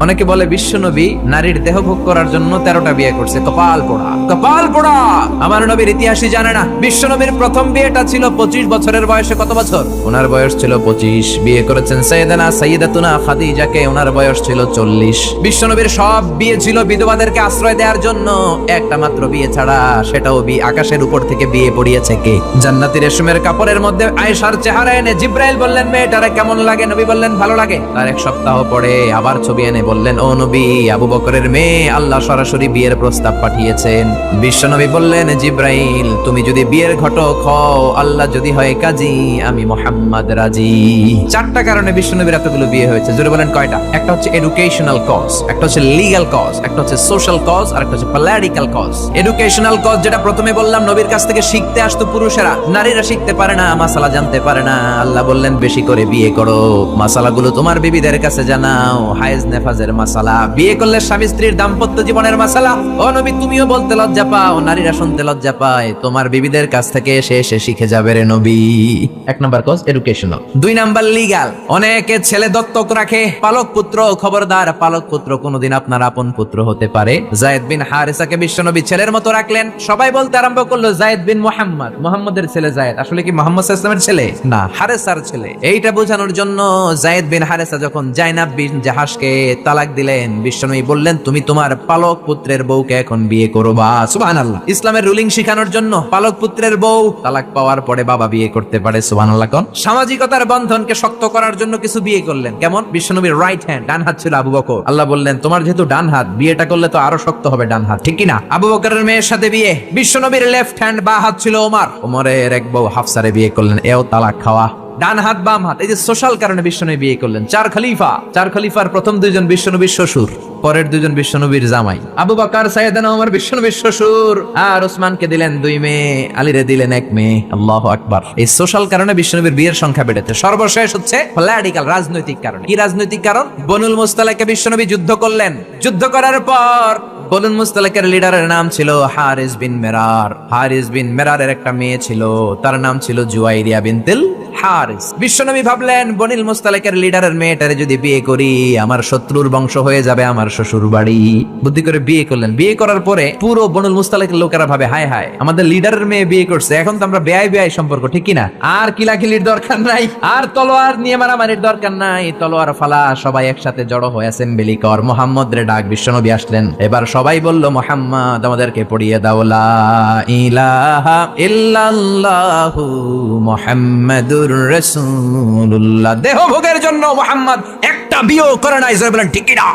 অনেকে বলে বিশ্বনবী নারীর দেহ ভোগ করার জন্য 13টা বিয়ে করছে। কপাল পোড়া, কপাল পোড়া। আমার নবীর ইতিহাসই জানে না। বিশ্বনবীর প্রথম বিয়েটা ছিল 25 বছরের বয়সে। কত বছর? ওনার বয়স ছিল 25। বিয়ে করেছেন সাইয়্যিদাতুনা খাদিজাকে, ওনার বয়স ছিল 40। বিশ্বনবীর সব বিয়ে ছিল বিধবাদেরকে আশ্রয় দেওয়ার জন্য। একটা মাত্র বিয়ে ছাড়া, সেটাও আকাশের উপর থেকে বিয়ে পড়িয়েছে কে? জান্নাতি রেশমের কাপড়ের মধ্যে আয়েশার চেহারা এনে জিব্রাইল বললেন, মেয়েটারে কেমন লাগে? নবী বললেন, ভালো লাগে। তার এক সপ্তাহ পরে আবার ছবি এনে বললেন, ও নবী, আবু বকরের মেয়ে, আল্লাহ সরাসরি বিয়ের প্রস্তাব পাঠিয়েছেন। বিশ্বনবী বললেন, জিব্রাইল, তুমি যদি বিয়ের ঘটক হও, আল্লাহ যদি হয় কাজী, আমি মুহাম্মদ রাজি। 4টা কারণে বিশ্বনবীর এতগুলো বিয়ে হয়েছে। জোরে বলেন কয়টা? একটা হচ্ছে এডুকেশনাল কজ, একটা হচ্ছে লিগ্যাল কজ, একটা হচ্ছে সোশ্যাল কজ, আর একটা হচ্ছে পলিটিক্যাল কজ। এডুকেশনাল কজ যেটা প্রথমে বললাম, নবীর কাছ থেকে শিখতে আসতো পুরুষেরা, নারীরা শিখতে পারে না, মাসালা জানতে পারে না। আল্লাহ বললেন, বেশি করে বিয়ে করো, মাসালাগুলো তোমার বিবিদের কাছে জানাও, হায়েজ নেফাজের মাসালা, বিয়ে করলে স্বামী স্ত্রীর দাম্পত্য জীবনের মাসালা। ও নবী, তুমিও বলতে লজ্জা পাও, নারীরা শুনতে লজ্জা পায়, তোমার বিবিদের কাছ থেকে এসে শিখে যাবে রে নবী। 1 number cause educational. 2 number legal. অনেকে ছেলে দত্তক রাখে, পালক পুত্র। খবরদার, পালক পুত্র কোনদিন আপনার আপন পুত্র হতে পারে। যায়েদ বিন হারিসাকে বিশ্বনবী ছেলের মতো রাখলেন। সবাই বলতে আরম্ভ করলো, যায়েদ বিন মুহাম্মদ, মুহাম্মদের ছেলে যায়েদ। আসলে কি মুহাম্মদ সাল্লাল্লাহু আলাইহি ওয়াসাল্লামের ছেলে? না, হারেসার ছেলে। এইটা বোঝানোর জন্য যায়েদ বিন হারিসা যখন জাইনাব বিন জাহাশকে তালাক দিলেন, বিশ্বনবী বললেন, তুমি তোমার পালক পুত্রের বউকে এখন বিয়ে করবা। সুবহানাল্লাহ। ইসলামের রুলিং শিখানোর জন্য পালক পুত্রের বউ তালাক পাওয়ার পরে বাবা বিয়ে করতে পারে। সুবহানাল্লাহ। কোন সামাজিকতার বন্ধনকে শক্ত করার জন্য কিছু বিয়ে করলেন। কেমন? বিশ্বনবীর রাইট হ্যান্ড, ডান হাত ছিল আবু বকর। আল্লাহ বললেন, তোমার যেহেতু ডান হাত, বিয়েটা করলে তো আরো শক্ত হবে ডান হাত, ঠিক কি না? আবু বকরের মেয়ের সাথে বিয়ে। বিশ্বনবীর লেফট হ্যান্ড, বা হাত ছিল ওমর। ওমরের এক বউ হাফসারে বিয়ে করলেন। এও তালাক খাওয়া। ডান হাত বাম হাত, এই যে সোশ্যাল কারণে বিশ্বনবী বিয়ে করলেন। 4 খলিফা। 4 খলিফার প্রথম 2 জন বিশ্বনবীর শ্বশুর, পরের 2 জন বিশ্বনবীর জামাই। আবু বকর, সাইয়েদনা ওমর বিশ্বনবীর শ্বশুর। আর ওসমানকে দিলেন 2 মেয়ে, আলীরে দিলেন 1 মেয়ে। আল্লাহু আকবার। এই সোশ্যাল কারণে বিশ্বনবীর বিয়ের সংখ্যা বেড়েছে। সর্বশেষ হচ্ছে পলিটিক্যাল, রাজনৈতিক কারণে। কি রাজনৈতিক কারণ? বনুল মুস্তালাকে বিশ্বনবী যুদ্ধ করলেন। যুদ্ধ করার পর বনুল মুস্তালাকের লিডারের নাম ছিল হারিস বিন মেরার। হারিস বিন মেরারের একটা মেয়ে ছিল, তার নাম ছিল জুয়াইরিয়া বিনতুল হারিস। বিশ্বনবী ভাবলেন, বনিল মুস্তালাকের লিডারের মেয়েটারে যদি বিয়ে করি, আমার শত্রুর বংশ হয়ে যাবে আমার শ্বশুর বাড়ি। বুদ্ধি করে বিয়ে করলেন। বিয়ে করার পরে পুরো বনুল মুস্তালাকের লোকেরা ভাবে, হায় হায়, আমাদের লিডারের মেয়ে বিয়ে করছে, এখন তো আমরা বেয়াই বেয়াই সম্পর্ক, ঠিক কিনা? আর কিলাকিলির দরকার নাই, আর তলোয়ার নিয়ে মারামারির দরকার নাই, তলোয়ার ফালা, সবাই একসাথে জড়ো হয়ে অ্যাসেম্বলি কর। মুহাম্মদ রে ডাক। বিশ্বনবী আসলেন। এবার সবাই বলল, মুহাম্মদ, আমাদেরকে পড়িয়ে দাও লা ইলাহা ইল্লাল্লাহু মুহাম্মাদুর রাসূলুল্লাহ। দেহ ভোগের জন্য মুহাম্মদ একটা বিয়ে করে নাই। ঠিক কিনা?